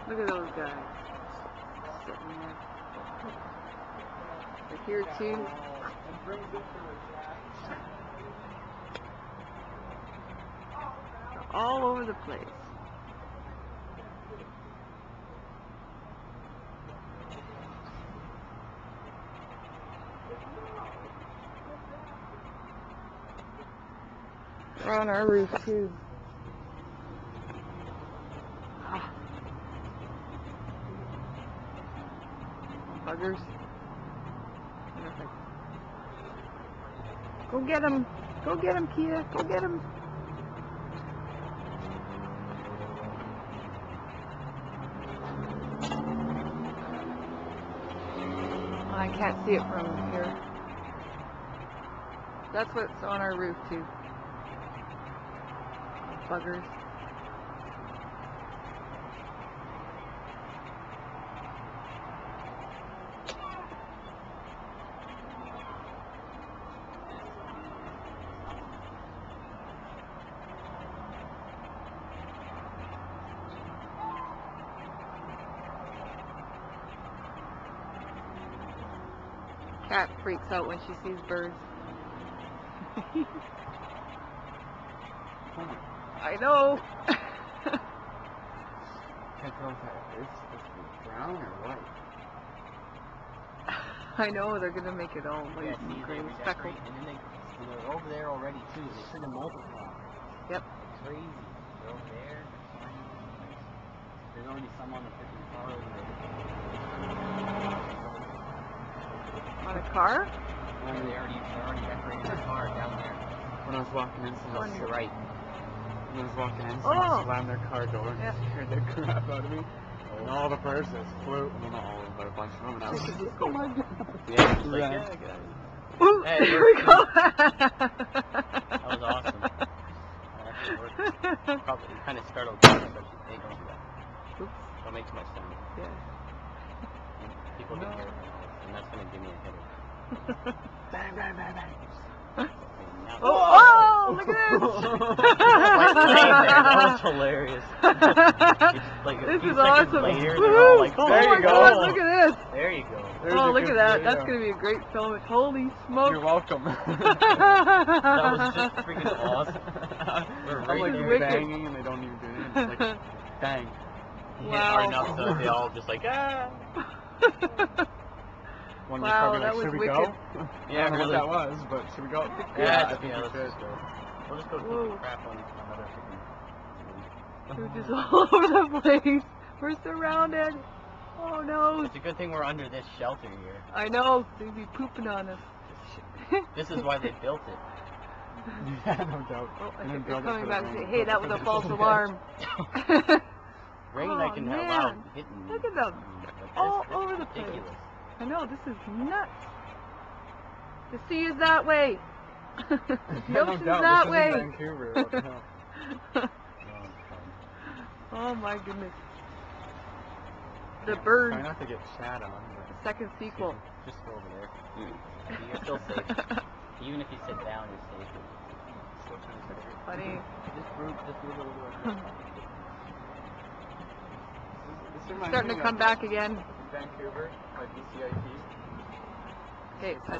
Look at those guys sitting there. They're here too. They're all over the place. They're on our roof too. Ah. Buggers. Go get him! Go get him, Kia! Go get him! I can't see it from here. That's what's on our roof too. Buggers. Cat freaks out when she sees birds. I know. Brown or white? I know, they're gonna make it all white and gray speckled. And then they're over there already too. They should have multiplied. Yep. Crazy. They're over there. There's already some on the freaking car over there. On a car? Yeah, they're already decorating their car down there. When I was walking in, someone To the right. When I was walking in, someone slammed their car door and scared the crap out of me. And all the birds just flew. Well, not all of them, but a bunch of them. And I was just like, oh my god. Yeah, it's like, yeah, guys. Ooh, Hey, there we go. That was awesome. That actually worked. Probably kind of startled me, but they don't do that. Oops. Don't make too much sound. Yeah. People can hear it, and that's going to give me a headache. Bang, bang, bang, bang. Oh, look at this! That was hilarious. This is awesome. Later, they're all like, oh there my you god, go. look at this! There you go. Oh, look at that. That's going to be a great film. Holy smoke. You're welcome. That was just freaking awesome. We're I'm right like there. banging and they don't even do anything. It's like, bang. Hit Wow. hard enough so they all just like, ah. One Wow, was probably that like, was should we wicked. go? Yeah, I don't know really. what that was, but should we go? Yeah, I think we let's should. just go. We'll just go take Whoa. a crap on another freaking. They're just all over the place. We're surrounded. Oh no. It's a good thing we're under this shelter here. I know. They'd be pooping on us. This is why they built it. Yeah, no doubt. Oh, I And think then they're build it coming for back the and say, rain. hey, that was a false alarm. Rain Oh, I can man. allow hitting. Look at them. But All this is over the place. ridiculous. I know, this is nuts. The sea is that way. The No ocean's doubt, that this way. is in Vancouver. What the hell? Oh my goodness. The Yeah, bird. Try not to get shat on. The second sequel. Just go over there. You're still safe. Even if you sit down, you're safe. Funny. Just move a little bit. This reminds Starting me to of come back again. Vancouver, like the CIP. Okay.